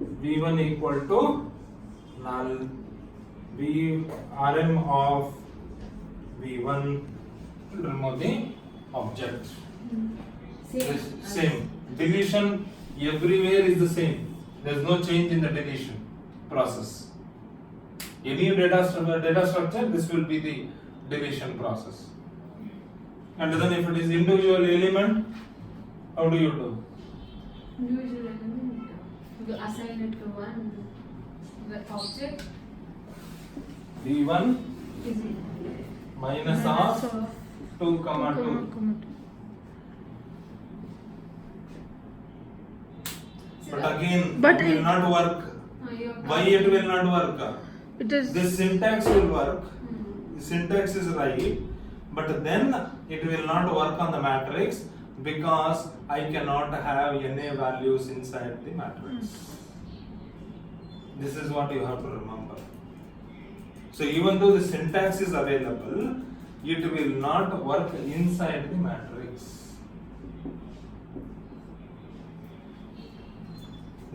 V1 equal to null V Rm of V1 remove the object. Same. Deletion everywhere is the same. There is no change in the deletion process. Any data structure, this will be the deletion process. And then if it is individual element, how do you do? Individual element, you assign it to one the object V1 is minus of 2 comma 2. But again, But it will not work. Why it will not work? It is This syntax will work. The syntax is right, but then it will not work on the matrix because I cannot have NA values inside the matrix. This is what you have to remember. So even though the syntax is available, it will not work inside the matrix.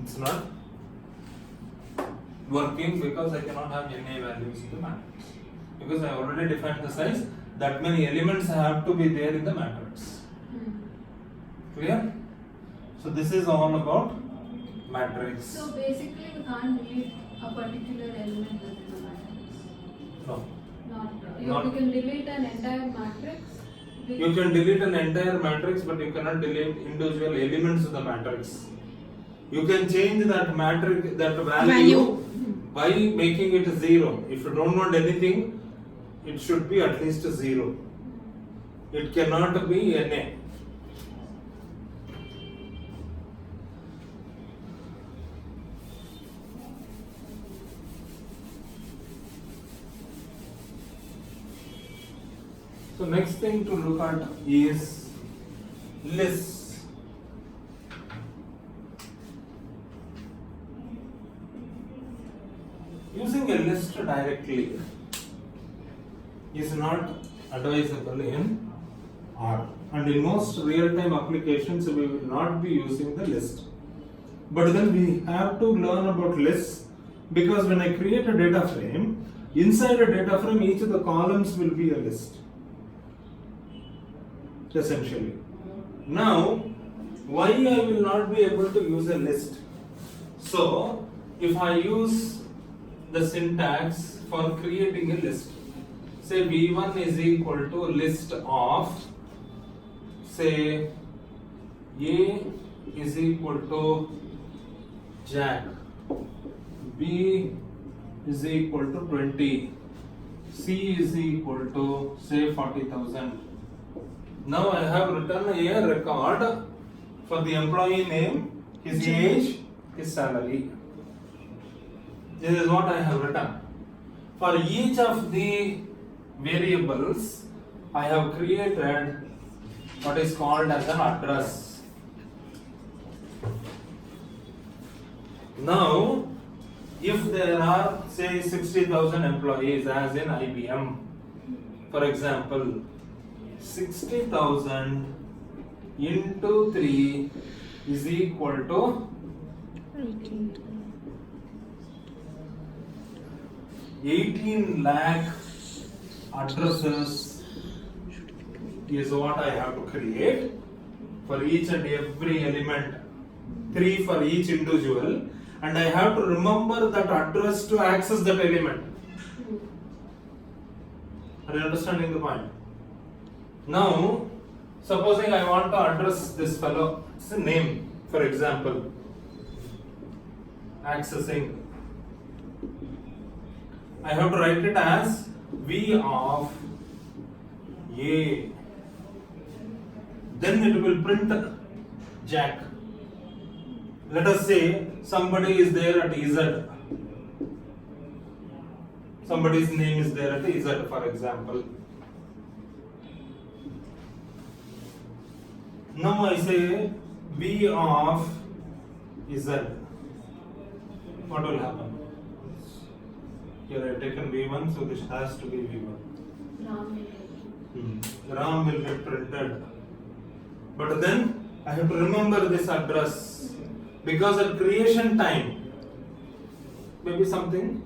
It's not working because I cannot have NA values in the matrix. Because I already defined the size, that many elements have to be there in the matrix. Clear? So this is all about matrix. So basically we can't delete a particular element within the matrix. No. You can delete an entire matrix. You can delete an entire matrix, but you cannot delete individual elements of the matrix. You can change that matrix, that value by making it 0. If you don't want anything, it should be at least 0. It cannot be NA. So next thing to look at is lists. Using a list directly is not advisable in R, and in most real-time applications we will not be using the list. But then we have to learn about lists, because when I create a data frame, inside a data frame each of the columns will be a list, essentially. Now, why I will not be able to use a list? So, if I use the syntax for creating a list, say V1 is equal to list of, say A is equal to Jack, B is equal to 20, C is equal to say 40,000. Now I have written a record for the employee name, his age, his salary. This is what I have written. For each of the variables, I have created what is called as an address. Now, if there are say 60,000 employees as in IBM, for example, 60,000 into 3 is equal to 18 lakh addresses is what I have to create for each and every element, 3 for each individual, and I have to remember that address to access that element. Are you understanding the point? Now, supposing I want to address this fellow, it's a name, for example, accessing. I have to write it as V of A. Then it will print Jack. Let us say somebody is there at Z. Somebody's name is there at Z, for example. Now I say V of Z. What will happen? Here I have taken V1, so this has to be V1. Ram will get printed. But then I have to remember this address, because at creation time maybe something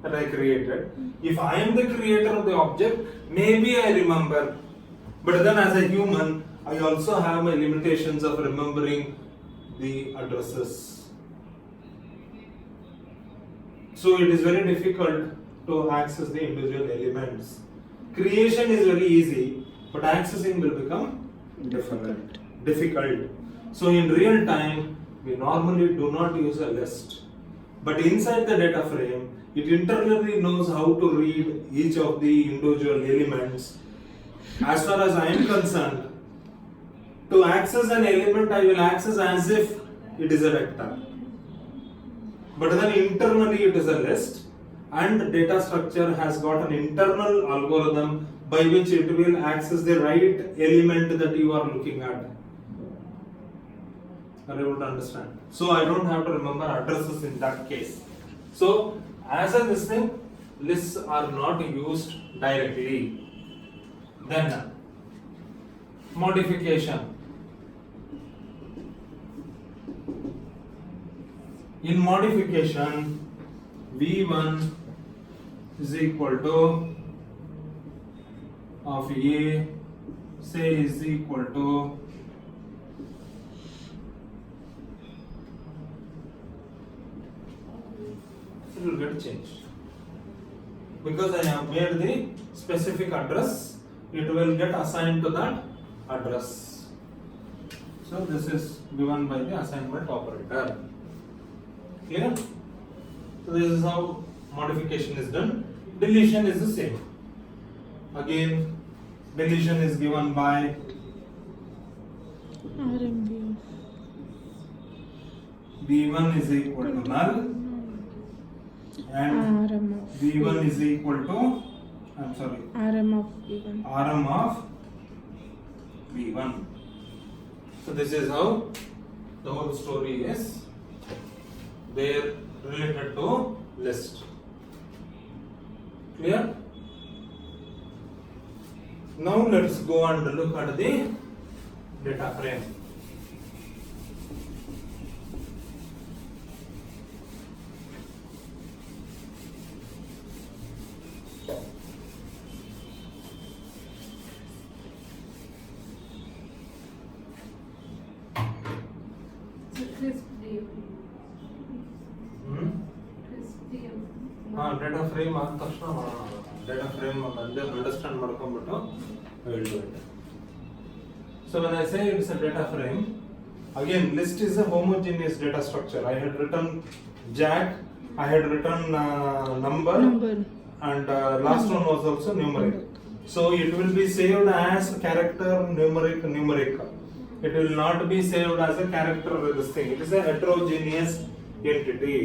that I created. If I am the creator of the object, maybe I remember. But then as a human, I also have my limitations of remembering the addresses. So it is very difficult to access the individual elements. Creation is very easy, but accessing will become difficult. So in real time, we normally do not use a list. But inside the data frame, it internally knows how to read each of the individual elements. As far as I am concerned, to access an element, I will access as if it is a vector. But then internally it is a list, and data structure has got an internal algorithm by which it will access the right element that you are looking at. Are you able to understand? So I don't have to remember addresses in that case. So as a this thing, lists are not used directly. Then modification. In modification, V1 is equal to of A, say is equal to it will get changed because I have made the specific address, it will get assigned to that address. So this is given by the assignment operator. Clear? So this is how modification is done. Deletion is the same. Again, deletion is given by RMB B1 is equal to null and RM of B1 is equal to RM of B1. Rm of B1. So this is how the whole story is there related to list. Clear? Now let's go and look at the data frame. So crisp DM. Crisp DM. Data frame ಆದ ತಕ್ಷಣ ಮಾಡೋಣ. Data frame understand ಮಾಡ್ಕೊಂಡ್ಬಿಟ್ಟು I will do it. So when I say it's a data frame, again list is a homogeneous data structure. I had written Jack, I had written number, and last one was also numeric. So it will be saved as character numeric. It will not be saved as a character this thing. It is a heterogeneous entity.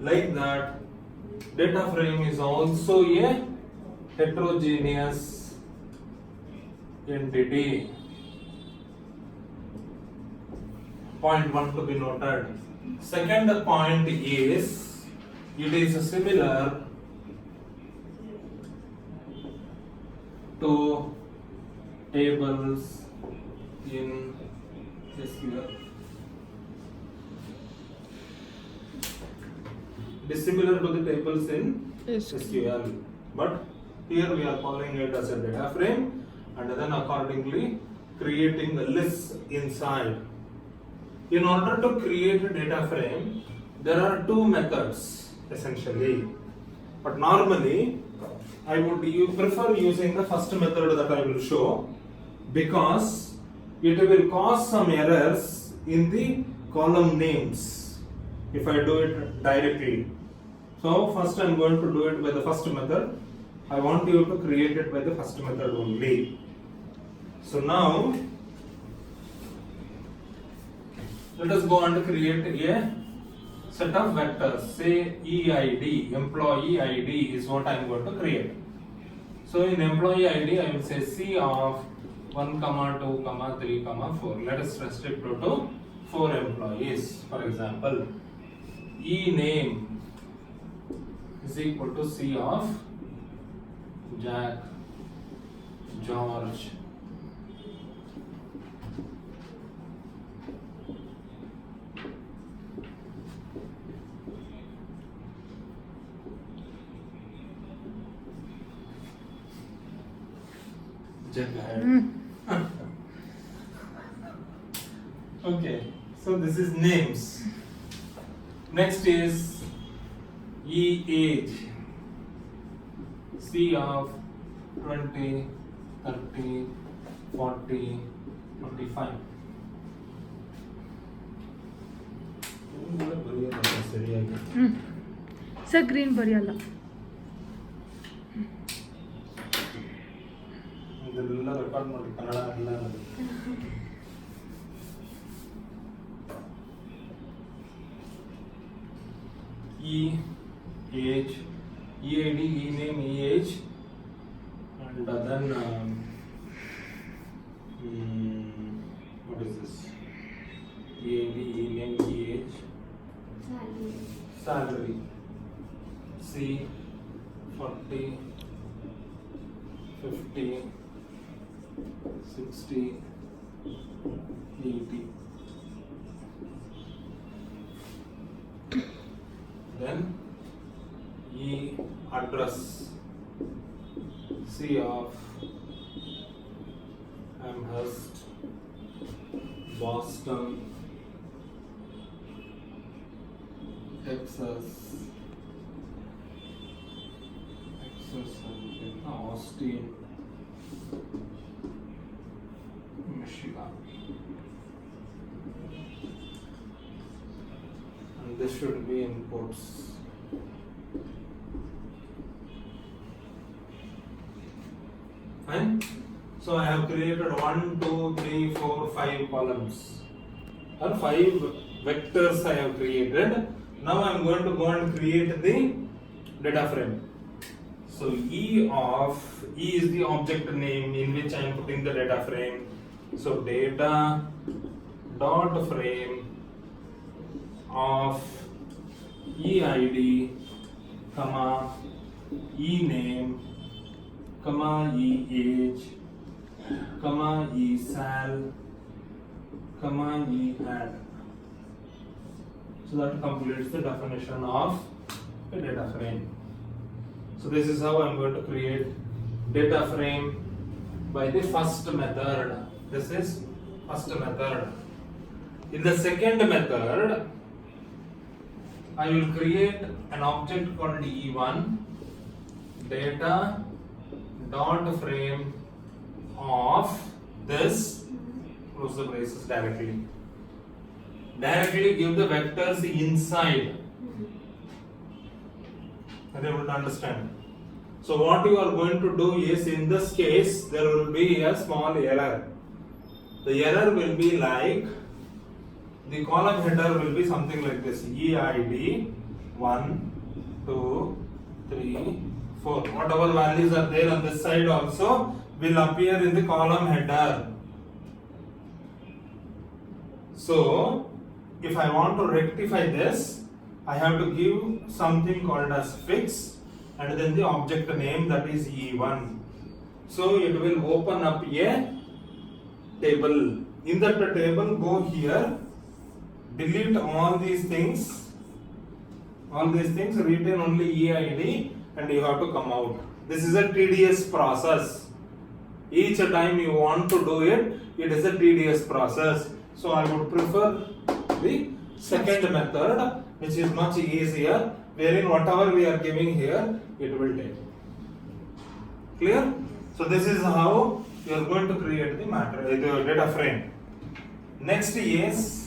Like that, data frame is also a heterogeneous entity. Point 1 to be noted. Second point is it is similar to tables in SQL. It is similar to the tables in SQL, but here we are calling it as a data frame and then accordingly creating a list inside. In order to create a data frame, there are two methods essentially, but normally I would prefer using the first method that I will show because it will cause some errors in the column names if I do it directly. So first I am going to do it by the first method. I want you to create it by the first method only. So now let us go and create a set of vectors. Say EID, employee ID is what I am going to create. So in employee ID I will say C of 1, 2, 3, 4. Let us restrict to 4 employees. For example, E name is equal to C of Jack, George, Jagad. Okay, so this is names. Next is age. C of 20, 30, 40, 25. ಸರಿಯಾಗಿ sir green ಬರೆಯಲ್ಲ. ಇದೆಲ್ಲ record ಮಾಡಿ ಕನ್ನಡ ಎಲ್ಲ age, EID, e-name, e-age, and then what is this? EID, e-name, e-age, salary. C 40, 50, 60, 80. Then E address. C of Amherst, Boston, Texas, Austin, Michigan. And this should be inputs. Fine. So I have created 1, 2, 3, 4, 5 columns or 5 vectors I have created. Now I am going to go and create the data frame. So E is the object name in which I am putting the data frame. So data dot frame of EID, comma ename, comma eage, comma esal, comma eadd. So that completes the definition of a data frame. So this is how I am going to create data frame by the first method. This is first method. In the second method, I will create an object called E1, data dot frame of this, close the braces directly. Directly give the vectors inside. Are you able to understand? So what you are going to do is, in this case, there will be a small error. The error will be like, the column header will be something like this: EID 1, 2, 3, 4. Whatever values are there on this side also will appear in the column header. So if I want to rectify this, I have to give something called as fix and then the object name, that is E1. So it will open up a table. In that table, go here, delete all these things, retain only EID, and you have to come out. This is a tedious process. Each time you want to do it, it is a tedious process. So I would prefer the second method, which is much easier, wherein whatever we are giving here, it will take. Clear? So this is how you are going to create the data frame. Next is